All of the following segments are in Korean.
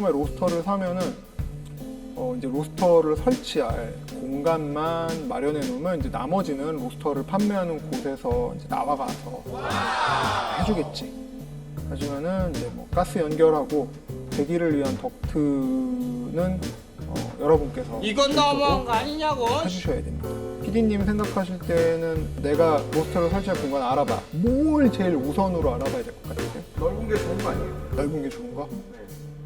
처음에 로스터를 사면은 이제 로스터를 설치할 공간만 마련해 놓으면 이제 나머지는 로스터를 판매하는 곳에서 이제 나와가서 해주겠지. 하지만은 이제 뭐 가스 연결하고 배기를 위한 덕트는 여러분께서 이건 너무한 거 아니냐고. 해주셔야 됩니다. PD님 생각하실 때는 내가 로스터를 설치할 공간 알아봐. 뭘 제일 우선으로 알아봐야 될 것 같아요? 넓은 게 좋은 거 아니에요? 넓은 게 좋은 거?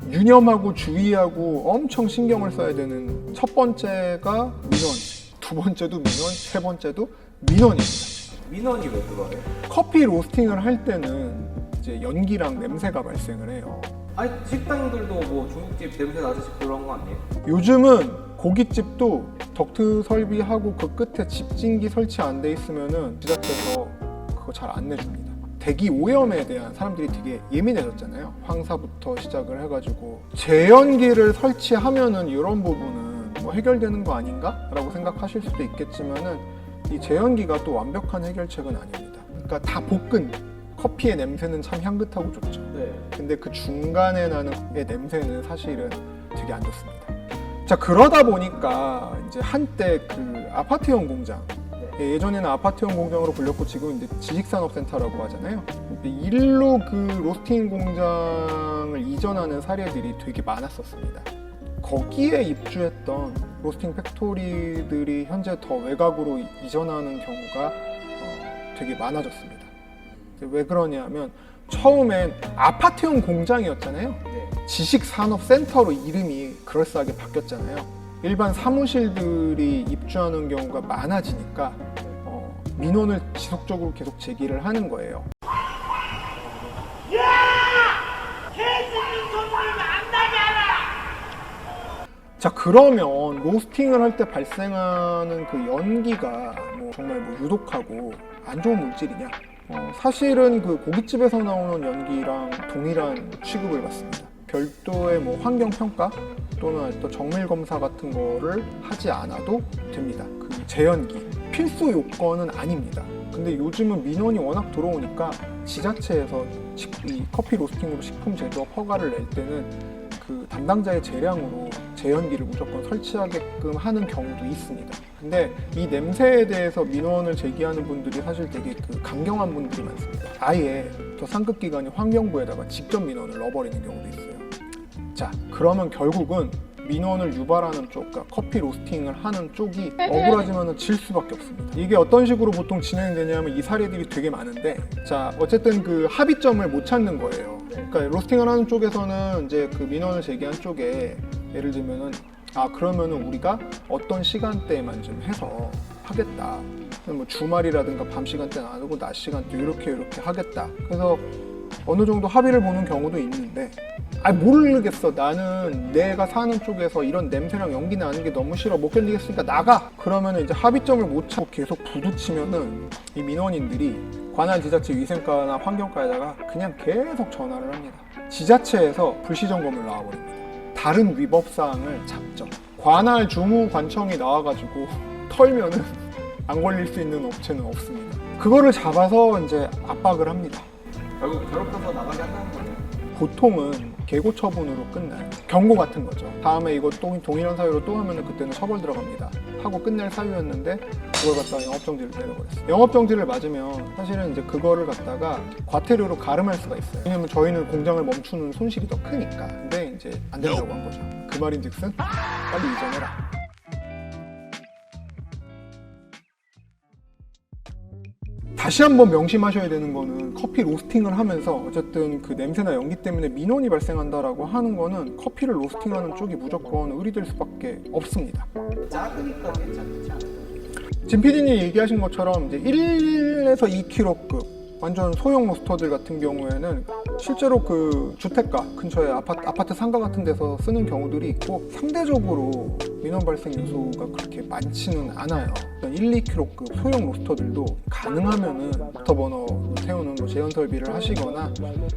유념하고 주의하고 엄청 신경을 써야 되는 첫 번째가 민원, 두 번째도 민원, 세 번째도 민원입니다. 민원이 왜 들어와요? 커피 로스팅을 할 때는 이제 연기랑 냄새가 발생을 해요. 아니 식당들도 뭐 중국집 냄새 나듯이 그런 거 아니에요? 요즘은 고깃집도 덕트 설비하고 그 끝에 집진기 설치 안 돼 있으면은 지자체에서 그거 잘 안 내줍니다. 대기 오염에 대한 사람들이 되게 예민해졌잖아요. 황사부터 시작을 해가지고 재연기를 설치하면은 이런 부분은 뭐 해결되는 거 아닌가? 라고 생각하실 수도 있겠지만은 이 재연기가 또 완벽한 해결책은 아닙니다. 그러니까 다 볶은 커피의 냄새는 참 향긋하고 좋죠. 네. 근데 그 중간에 나는 냄새는 사실은 되게 안 좋습니다. 자, 그러다 보니까 이제 한때 그 아파트형 공장, 예전에는 아파트형 공장으로 불렸고 지금 이제 지식산업센터라고 하잖아요. 근데 일로 그 로스팅 공장을 이전하는 사례들이 되게 많았었습니다. 거기에 입주했던 로스팅 팩토리들이 현재 더 외곽으로 이전하는 경우가 되게 많아졌습니다. 왜 그러냐면 처음엔 아파트형 공장이었잖아요. 지식산업센터로 이름이 그럴싸하게 바뀌었잖아요. 일반 사무실들이 입주하는 경우가 많아지니까 민원을 지속적으로 계속 제기를 하는 거예요. 자, 그러면 로스팅을 할 때 발생하는 그 연기가 뭐 정말 뭐 유독하고 안 좋은 물질이냐? 사실은 그 고깃집에서 나오는 연기랑 동일한 취급을 받습니다. 별도의 뭐 환경 평가 또는 또 정밀 검사 같은 거를 하지 않아도 됩니다. 그 재연기 필수 요건은 아닙니다. 근데 요즘은 민원이 워낙 들어오니까 지자체에서 이 커피 로스팅으로 식품 제조업 허가를 낼 때는 그 담당자의 재량으로 재연기를 무조건 설치하게끔 하는 경우도 있습니다. 근데 이 냄새에 대해서 민원을 제기하는 분들이 사실 되게 그 강경한 분들이 많습니다. 아예 더 상급 기관인 환경부에다가 직접 민원을 넣어버리는 경우도 있어요. 자, 그러면 결국은 민원을 유발하는 쪽, 그러니까 커피 로스팅을 하는 쪽이 억울하지만은 질 수밖에 없습니다. 이게 어떤 식으로 보통 진행되냐면 이 사례들이 되게 많은데, 자, 어쨌든 그 합의점을 못 찾는 거예요. 그러니까 로스팅을 하는 쪽에서는 이제 그 민원을 제기한 쪽에 예를 들면은 그러면은 우리가 어떤 시간대에만 좀 해서 하겠다. 뭐 주말이라든가 밤 시간대는 안 하고 낮 시간대 이렇게 하겠다. 그래서 어느 정도 합의를 보는 경우도 있는데, 모르겠어. 나는 내가 사는 쪽에서 이런 냄새랑 연기 나는 게 너무 싫어. 못 견디겠으니까 나가! 그러면 이제 합의점을 못 찾고 계속 부딪히면은 이 민원인들이 관할 지자체 위생과나 환경과에다가 그냥 계속 전화를 합니다. 지자체에서 불시점검을 나와버립니다. 다른 위법사항을 잡죠. 관할 주무관청이 나와가지고 털면은 안 걸릴 수 있는 업체는 없습니다. 그거를 잡아서 이제 압박을 합니다. 결국 괴롭혀서 나가게 한다는 거예요. 보통은 계고 처분으로 끝나요. 경고 같은 거죠. 다음에 이거 또 동일한 사유로 또 하면은 그때는 처벌 들어갑니다. 하고 끝낼 사유였는데 그걸 갖다가 영업정지를 내려버렸어요. 영업정지를 맞으면 사실은 이제 그거를 갖다가 과태료로 가름할 수가 있어요. 왜냐면 저희는 공장을 멈추는 손실이 더 크니까. 근데 이제 안 된다고 한 거죠. 그 말인즉슨 빨리 이전해라. 다시 한번 명심하셔야 되는 거는 커피 로스팅을 하면서 어쨌든 그 냄새나 연기 때문에 민원이 발생한다라고 하는 거는 커피를 로스팅하는 쪽이 무조건 의리될 수밖에 없습니다. 작으니까 괜찮지 않아요? 지금 PD님 얘기하신 것처럼 이제 1에서 2kg급 완전 소형 로스터들 같은 경우에는 실제로 그 주택가 근처에 아파트 상가 같은 데서 쓰는 경우들이 있고 상대적으로 민원 발생 요소가 그렇게 많지는 않아요. 1, 2kg급 소형 로스터들도 가능하면은 워터버너 태우는 뭐 제연 설비를 하시거나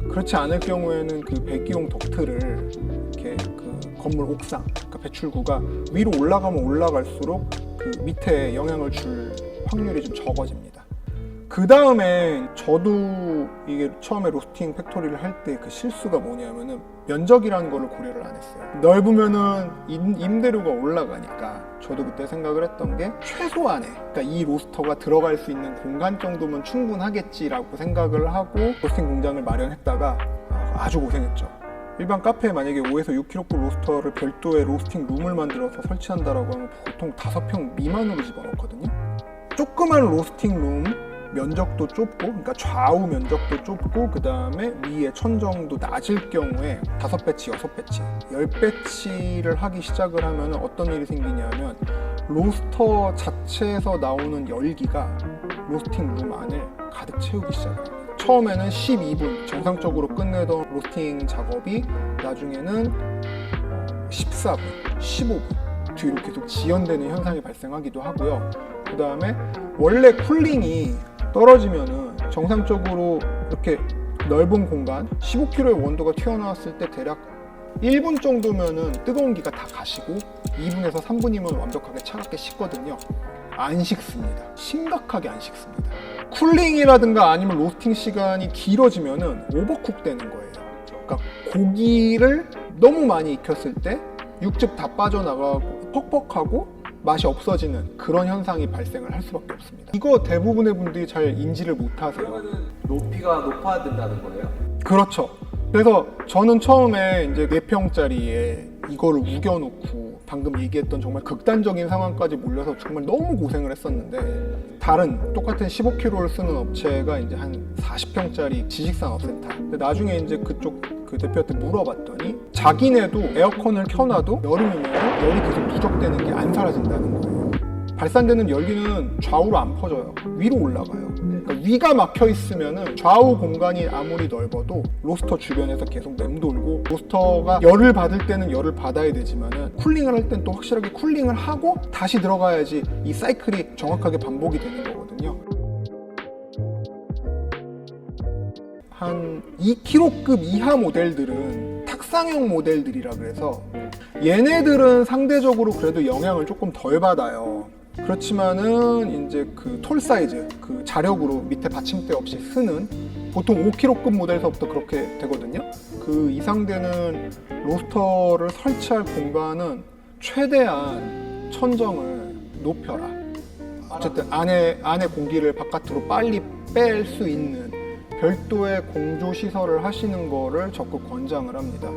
그렇지 않을 경우에는 그 배기용 덕트를 이렇게 그 건물 옥상, 그러니까 배출구가 위로 올라가면 올라갈수록 그 밑에 영향을 줄 확률이 좀 적어집니다. 그 다음에 저도 이게 처음에 로스팅 팩토리를 할 때 그 실수가 뭐냐면은 면적이라는 거를 고려를 안 했어요. 넓으면은 임대료가 올라가니까 저도 그때 생각을 했던 게 최소한의, 그러니까 이 로스터가 들어갈 수 있는 공간 정도면 충분하겠지라고 생각을 하고 로스팅 공장을 마련했다가 아주 고생했죠. 일반 카페에 만약에 5에서 6kg 로스터를 별도의 로스팅 룸을 만들어서 설치한다라고 하면 보통 5평 미만으로 집어넣거든요. 조그만 로스팅 룸 면적도 좁고, 그러니까 좌우 면적도 좁고, 그 다음에 위에 천정도 낮을 경우에 5배치, 6배치, 10배치를 하기 시작을 하면 어떤 일이 생기냐면 로스터 자체에서 나오는 열기가 로스팅 룸 안을 가득 채우기 시작합니다. 처음에는 12분 정상적으로 끝내던 로스팅 작업이 나중에는 14분, 15분 뒤로 계속 지연되는 현상이 발생하기도 하고요. 그 다음에 원래 쿨링이 떨어지면은 정상적으로 이렇게 넓은 공간 15kg의 원도가 튀어나왔을 때 대략 1분 정도면은 뜨거운 기가 다 가시고 2분에서 3분이면 완벽하게 차갑게 식거든요. 안 식습니다. 심각하게 안 식습니다. 쿨링이라든가 아니면 로스팅 시간이 길어지면은 오버쿡 되는 거예요. 그러니까 고기를 너무 많이 익혔을 때 육즙 다 빠져나가고 퍽퍽하고 맛이 없어지는 그런 현상이 발생을 할 수밖에 없습니다. 이거 대부분의 분들이 잘 인지를 못하세요. 그러면은 높이가 높아야 된다는 거예요? 그렇죠. 그래서 저는 처음에 이제 4평짜리에 이거를 우겨놓고 방금 얘기했던 정말 극단적인 상황까지 몰려서 정말 너무 고생을 했었는데, 다른 똑같은 15kg를 쓰는 업체가 이제 한 40평짜리 지식산업센터. 근데 나중에 이제 그쪽 그 대표한테 물어봤더니 자기네도 에어컨을 켜놔도 여름이면 열이 계속 누적되는 게 안 사라진다는 거예요. 발산되는 열기는 좌우로 안 퍼져요. 위로 올라가요. 그러니까 위가 막혀 있으면은 좌우 공간이 아무리 넓어도 로스터 주변에서 계속 맴돌고, 로스터가 열을 받을 때는 열을 받아야 되지만은 쿨링을 할 땐 또 확실하게 쿨링을 하고 다시 들어가야지 이 사이클이 정확하게 반복이 되는 거거든요. 한 2kg급 이하 모델들은 탁상형 모델들이라 그래서 얘네들은 상대적으로 그래도 영향을 조금 덜 받아요. 그렇지만은 이제 그 톨 사이즈, 그 자력으로 밑에 받침대 없이 쓰는 보통 5kg급 모델서부터 그렇게 되거든요. 그 이상 되는 로스터를 설치할 공간은 최대한 천정을 높여라. 어쨌든 안에 공기를 바깥으로 빨리 뺄 수 있는 별도의 공조 시설을 하시는 거를 적극 권장을 합니다.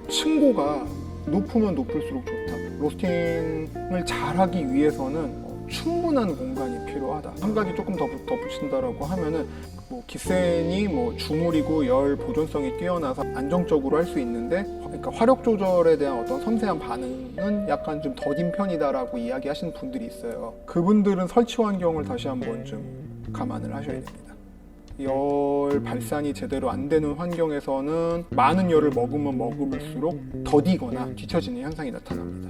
층고가 높으면 높을수록 좋다. 로스팅을 잘하기 위해서는 충분한 공간이 필요하다. 한 가지 조금 더 덧붙인다라고 하면은 뭐 기센이 뭐 주물이고 열 보존성이 뛰어나서 안정적으로 할 수 있는데, 그러니까 화력 조절에 대한 어떤 섬세한 반응은 약간 좀 더딘 편이다라고 이야기하시는 분들이 있어요. 그분들은 설치 환경을 다시 한번 좀 감안을 하셔야 됩니다. 열 발산이 제대로 안 되는 환경에서는 많은 열을 먹으면 먹을수록 더디거나 뒤처지는 현상이 나타납니다.